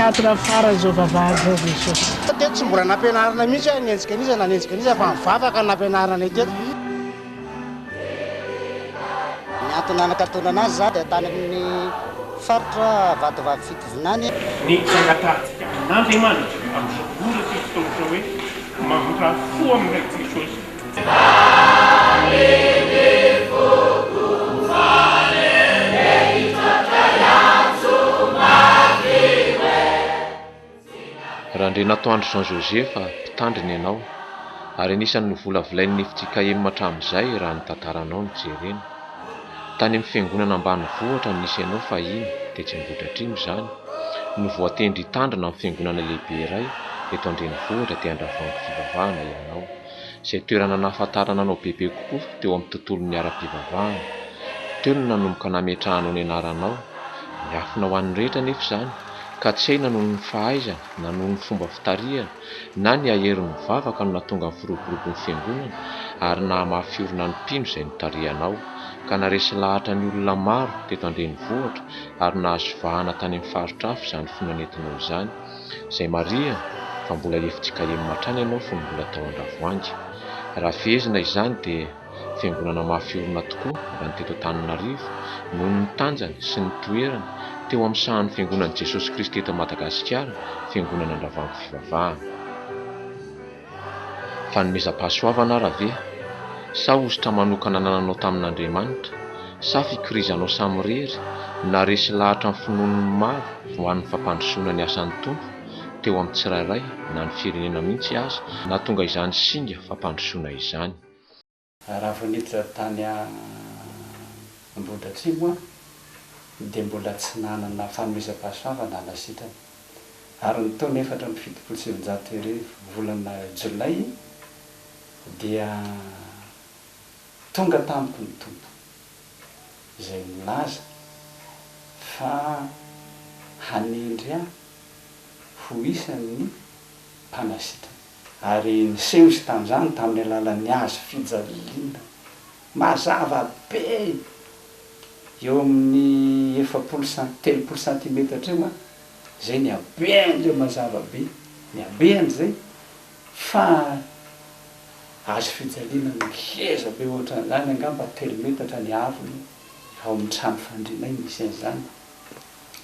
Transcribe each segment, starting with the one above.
Quatre fara zao vavahady Jesosy. Teto tsy mbola nampianarana mihitsy nanenjika nanenjika fa mivavaka nampianarana eteto. Ny antony anakatona anazy za dia tany amin'ny faritra vadivavy fitovinany. Ny zangatantsika n'Andriamanitra amin'izao vola ty fotoana hoe mamoaka fo amin'ilay Jesosy. Raha ndre natoandro Jean Josepha mpitandriny ianao ary anisany novolavolain'ny nifitsika emina hatramin'izay raha ny tantaranao no jerena. Tany amin'ny fiangonana ambanivohitra nisy ianao fahiny dia tsy mivoatra atrimo izany no voatendry hitandrina amin'ny fiangonana lehibe iray eto an-drenivohitra dia Andravoahangy fivavahana ianao, izay toerana nahafantarana anao bebe kokoa teo amin'ny tontolon'ny ara-pivavahana. Teo no nanomboka nametrahanao ny anaranao, miafina ho an'ny rehetra nefa izany, ka tsy hay na noho ny fahaizana na noho ny fomba fitarihana na ny aherin'ny mivavaka no nahatonga ny firoborobon'ny fiangonana ary nahamafiorina ny mpino izay nitarihanao, ka naresy lahatra ny olona maro teto an-drenivohitra ary nahazo vahana tany amin'ny faritra hafa izany fonanentinao izany, izay marihana fa mbola efitsika eny matrany ianao fony mbola tao Andravoahangy. Raha fehezina izany dia fiangonana mafiorina tokoa raha ny teto Antananarivo noho ny tanjany sy ny toerana teo amin'ny sahan'ny fiangonan'i Jesosy Kristy eto Madagasikara, fiangonana Andravoahangy fivavahana. Fanomezam-pahasoavana raha ve? Sa ositra manokana nananao tamin'Andriamanitra? Sa fikirizanao samirery na resy lahatra amin'ny finoan'ny maro ho an'ny fampandrosoana ny asan'ny tompo teo amin'ny tsirairay na ny firenena mihitsy aza na tonga izany singa fampandrosoana izany? Raha vao niditra tany Ambohidratrimo dia mbola tsy nanana fanomezam-pahasoavana na sitrana. Ary ny taona 477 volana Jolay dia tonga tamiko ny tompo izay milaza fa hanendry aho ho isan'ny mpanasitrana. Ary niseho izy tamin'izany tamin'ny alalan'ny hazo fijaliana mazava be eo amin'ny 3 centimetatra eo izay ny habeandreo mazava be, ny habean'izay fa hazo fijaliana ngeza be ohatran'izany angamba 3 metatra ny havony ao amin'ny trano fandrinay misy an'izany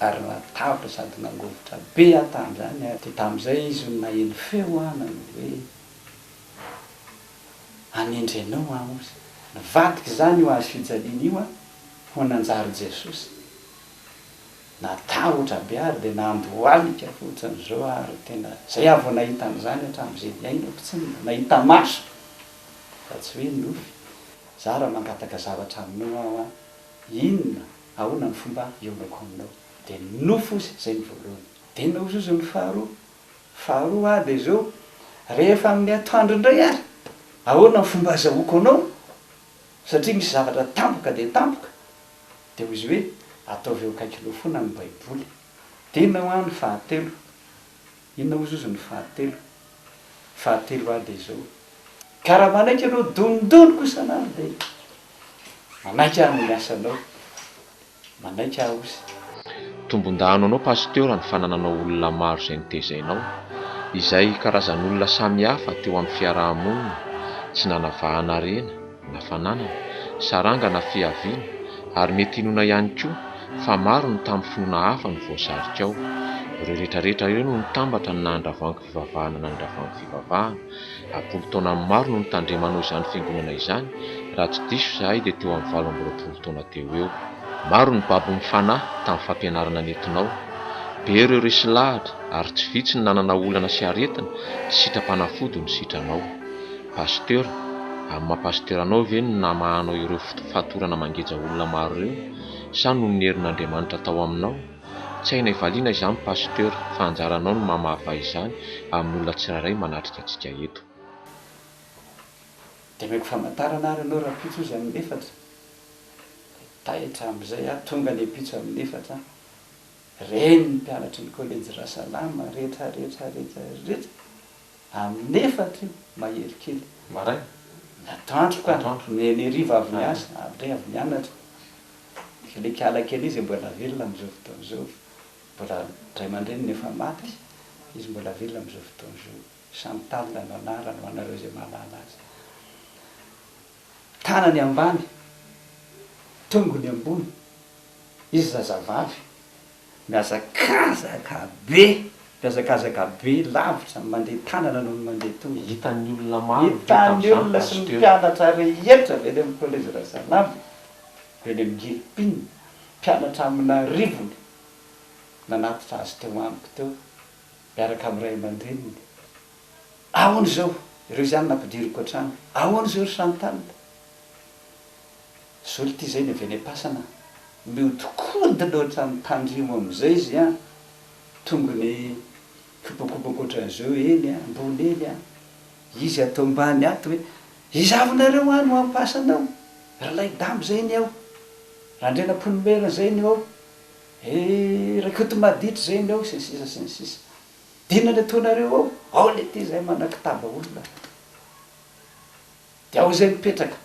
ary natavitra sady nangovotra be aho tamin'izany. Dia tamin'izay izy no naheno feo anany hoe hanendry anao aho ozy, nivadika izany io hazo fijaliana io ho nanjary Jesosy. Natahotra be ary dia nandohalika foatran'izao ary tena zay aho vao nahita an'izany hatramin'izay niainako tsy nahita maso fa tsy hoe nofy. Za raha mangataka zavatra aminao aho inona ahoana ny fomba ionako aminao dia nofo izy izay ny voalohany. Dia inona ozy izy ny faharoa aho dia zao rehefa amin'ny atoandro indray ary ahoana ny fomba azahoako anao satria misy zavatra tampoka dia tampoka. Dia izy hoe ataovy eo akaikinao foana ny baiboly. Dia inona ho any fahatelo, inona ozy izy ny fahatelo aho dia zao ka raha manaiky ianao donidoniko isan'andro dia manaiky aho no miasanao, manaiky aho ozy. Tombon-dahano anao pasteur ny fanananao olona maro izay nitezainao, izay karazan'olona samihafa teo amin'ny fiarahamonina, tsy nanavahana rena na fananana, saranga na fiaviana, ary mety inona ihany koa fa maro ny tamin'ny finoana hafa no voasarika ao. Ireo rehetrarehetra ireo no nitambatra na Andravoahangy fivavahana na Andravoahangy fivavahana. 10 taona maro no nitandremanao izany fiangonana izany, raha tsy diso izahay dia teo amin'ny 20 taona teo eo. Maro ny babo mifanahy tamin'ny fampianarana nentinao, be ireo resy lahatra ary tsy vitsy ny nanana olana sy aretina tsy sitrapanafody ny sitranao. Pasteur, amin'ny maha-pasteuranao ve no namahanao ireo fatorana mangeja olona maro ireo sa noho ny herin'Andriamanitra tao aminao? Tsy haina hivaliana izany pasteur fa anjaranao no mamava izany amin'ny olona tsirairay manatrika antsika eto. Dia meko famantarana ary ianao raha pitso izy amin'ny 4 tahitra amin'izay aho tonga ny pitso amin'ny 4 reny ny mpianatry ny kolejy Rasalama rehetra amin'ny efatra io mahery kely maray atoandro ka ny riva avy miasa avy avy mianatra le kiala kely izy mbola velona am'izao fotoan'izao mbola ray aman-dreny nefa maty izy mbola velona am'izao fotoan'izao samy talina no anarany ho anareo zay mahalala azy tanany ambany tongony ambony izy zazavavy miazakazaka be lavitra mandeha tanana noho ny mandeha tonga hitan'ny olona maro hitany olona sy ny mpianatra rehetra vele amin'ny collège Rasanavy vele migilipiny mpianatra amina rivony nanatitra azy teo amiko teo miaraka amin'ny ray aman-dreniny ahoana zao ireo zany nampidiriko an-trano ahoana zao ry santanita zolo ty zay ny venepasana mihodikodyna oatra ny tandrimo am'izay izy a tongony kopakopaka ohatran'izao eny ambony eny a izy atao mbany ato hoe izavonareo any ho ampasanao ralay damo zay ny ao randrena ponomerina zay ny ao rakoto maditra zay ny ao sensisa sensisa dinany ataonareo ao le ty zay manakitaba olona de ao zay mipetraka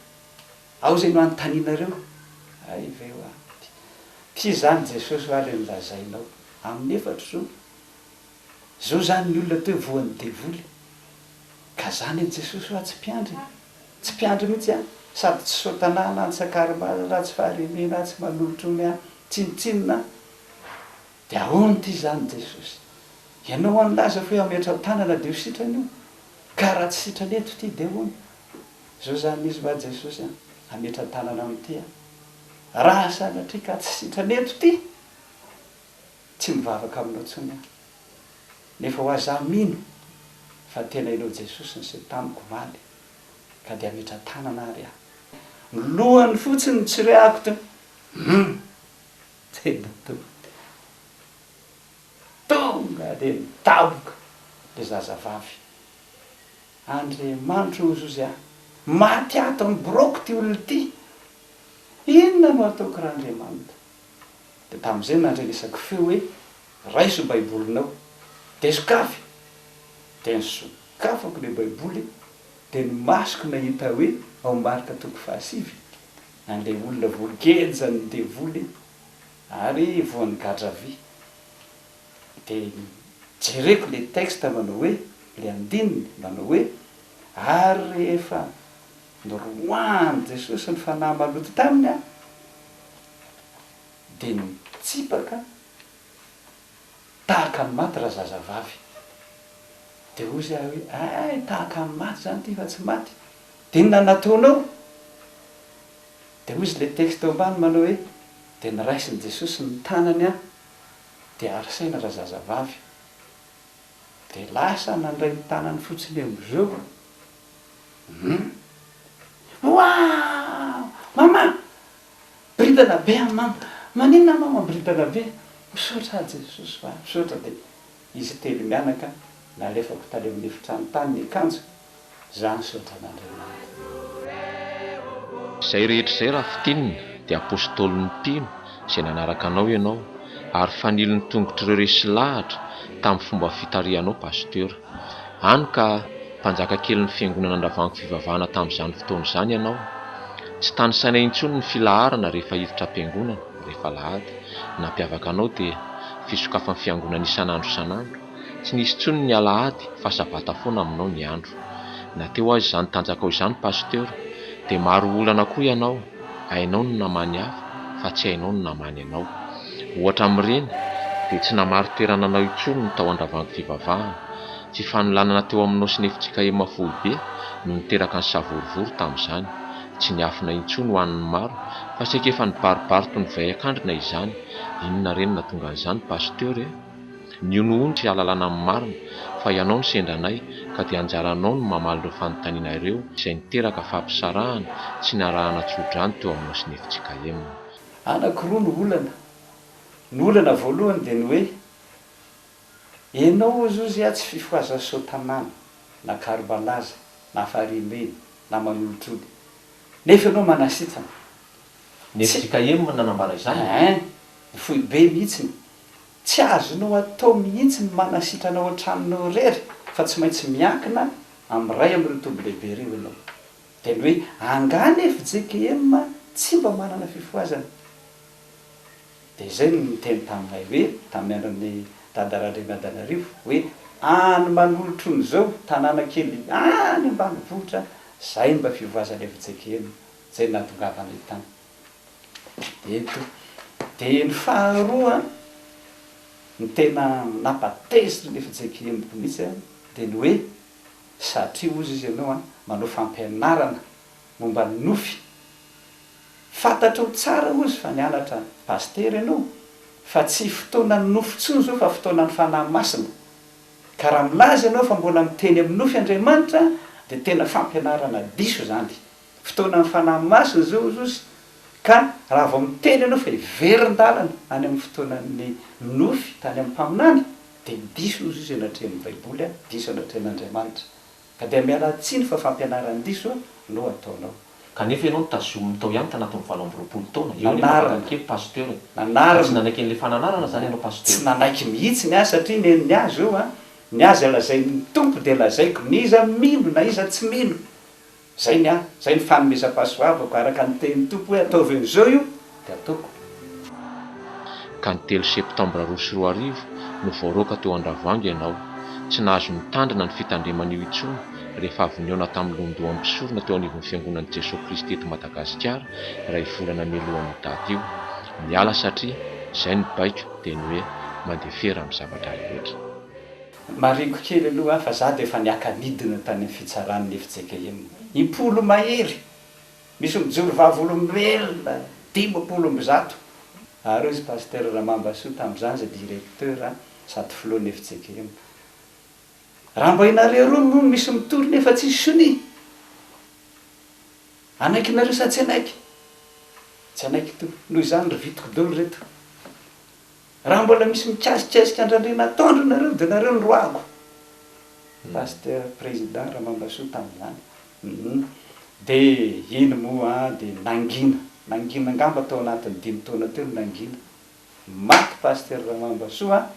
ao zay no anontanianareo ay veo a ty zany Jesosy ho ary nilazainao amin'ny efatra zao zany ny olona teo voan'ny devoly ka zany ny Jesosy hoa tsy mpiandry mihitsy a sady tsy sotanana antsakarimazy raha tsy faharenena tsy manolotra ony a tsinitsinina de ahoany ty zany Jesosy ianao anylaza fa hoe ametra tanana de ho sitrany io ka raha tsy sitrany eto ty de ahoany zao zany izy va Jesosy a ametra tanana am'ty a raha sanatria ka tsy sitrany eto ty tsy mivavaka aminao tsony a nefa ho aza mino fa tena ilao Jesosy ny setamiko valy ka de ametra tanana ary a lohany fotsiny tsy reako to tena tonga de mitaboka le zazavavy Andriamanitra ozy ozy a maty ato amin'ny boroko ty olona ty inona no ataoko raha Andriamanitra de tam'izay nandrenesako feo hoe raiso baibolinao de sokafy de nisokafako le baiboly de ny masoko nahita hoe ao marika toko 7 an'le olona voagejany devoly ary voan'ny gadravy de jereko le texte manao hoe le andininy manao hoe ary rehefa noroany Jesosy ny fanahy maloto taminy a de nitsipaka tahaka ny maty raha zazavavy de ozy aho hoe ay tahaka ny maty zany ty fa tsy maty de inona nataonao de ozy le texte ambany manao hoe de niraisiny Jesosy ny tanany a de arisaina raha zazavavy de lasa nandray ny tanany fotsiny am'izao wow mama britana be a mama maninona mama britana be misaotra Jesosy fa misaotra de izy telo mianaka nalefako tale amin'ny efitrano tany ny akanjo zany saotra n'Andriamanitra izay rehetra izay raha fitinina dia apôstôly ny mpino izay nanaraka anao ianao ary faniliny tongotr'ireo resy lahatra tamin'ny fomba fitarianao pasteur any ka mpanjaka kely ny fiangonana andravango fivavahana tamin'izany fotoana izany ianao tsy tany saina intsony ny filaharana rehefa hiditra am-piangonana rehefa lahady nampiavaka anao dia fisokafan'ny fiangonana isan'andro isan'andro tsy nisy tsony ny alahady fa sabata foana aminao ny andro na teo azy izany tanjakao izany pasteur dia maro olana koa ianao hainao no namany hafa fa tsy hainao no namany anao ohatra amin'ireny dia tsy namary toerana anao intsony ny tao andravango fivavahana fifanolanana teo aminao sy nefitsika emafobe no niteraka ny savorivory tamin'izany tsy niafina intsony ho an'ny maro fa saika efa nibaribarito ny vay-akandrina izany inona reny natonga an'izany pasteur nionohony sy alalana amin'ny marina fa ianao ny sendranay ka dia anjaranao no mamaly ireo fanontaniana ireo izay niteraka fampisarahana sy niarahana tsodrany teo aminao sy nefitsika emina anakiroa ny olana voalohany de ny hoe ianao zozy a tsy fifoaza sotanana na karibalaza na farimeny na manolotrody nefa ianao manasitana nefitsika emina nanambara izany foibe mihitsiny tsy azonao atao mihitsy ny manasitranao an-tranonao rery fa tsy maintsy miankina ami'ray am'ireo toby lehibe ireo ianao de ny hoe angany FJKM tsy mba manana fifoazana de zay no miteny taminay hoe tamin'ny Tadaradrimiadanarivo hoe any manolotro ny zao tanàna kely any ambanivohitra zay mba fivoazana FJKM zay natongavana tany eto de ny faharoa ny tena napatezitra ny FJKM mihitsy de ny hoe satria ozy izy ianao manao fampianarana momba ny nofy fantatra ho tsara ozy fa nianatra paster ianao fa tsy fotoana ny nofy tsony zao fa fotoana ny fanahy masina ka raha milaza ianao fa mbola miteny amin'ny nofy Andriamanitra de tena fampianarana diso zany fotoana ny fanahy masina zao ozy ka raha vao miteny ianao fa iverin-dalana any amin'ny fotoanan'ny nofy tany amin'ny mpaminany de diso ozy izy anatrea amin'ny baiboly diso anatrean'Andriamanitra ka de miala tsiny fa fampianarany diso no ataonao kanefa ianao nitazomy tao ihany tanatin'ny 7 taona nanarake pasteur nanarana tsy nanaiky an'le fananarana zany ianao pasteur tsy nanaiky mihitsy ny asa satria ny azy io ny azy alazainy ny tompo de lazaiko ny iza mino na iza tsy mino zay ny zay ny fanomezam-pahasoavako araka ny tenin'ny tompo hoe ataovy an'izao io de ataoko ka ny 3 septambra 2024 no voaroaka teo Andravoahangy ianao tsy nahazo nitandrina ny fitandreman'io intsony rehefa avy niona tamin'ny londoa ampisorona teo anivon'ny fiangonan'i Jesosy Kristy eto Madagasikara raha ivolana mialohan'ny daty io miala satria zay ny baiko de ny hoe mandeha fery amin'ny zavatra rehetra mariko kely aloha fa za de efa niakanidina tany amin'ny fitsaran'ny FJKM impolo mahery misy mijoro vavolombelona 10 ary izy pasteur Ramambasoa tamin'izany zay directeur sady filohan'ny FJKM raha mba inareo roa moa misy mitory nefa tsisy soni anaiky nareo sa tsy anaiky to noho izany ry vitiko dolo reto raha mbola misy mikazikazika andrandrena ataondro nareo de nareo ny roako pasteur président Ramambasoa tamin'izany de ino moa de nangina angamba tao anatin'ny 5 taona teo nangina maty pasteur Ramambasoa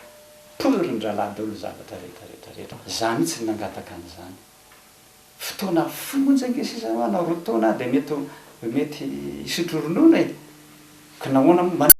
poryndralady dolo zavatra rehetrarehetra zany tsy nangataka an'izany fotoana fonja ngesisa manao 2 taona de mety isotro ronono ka nahoana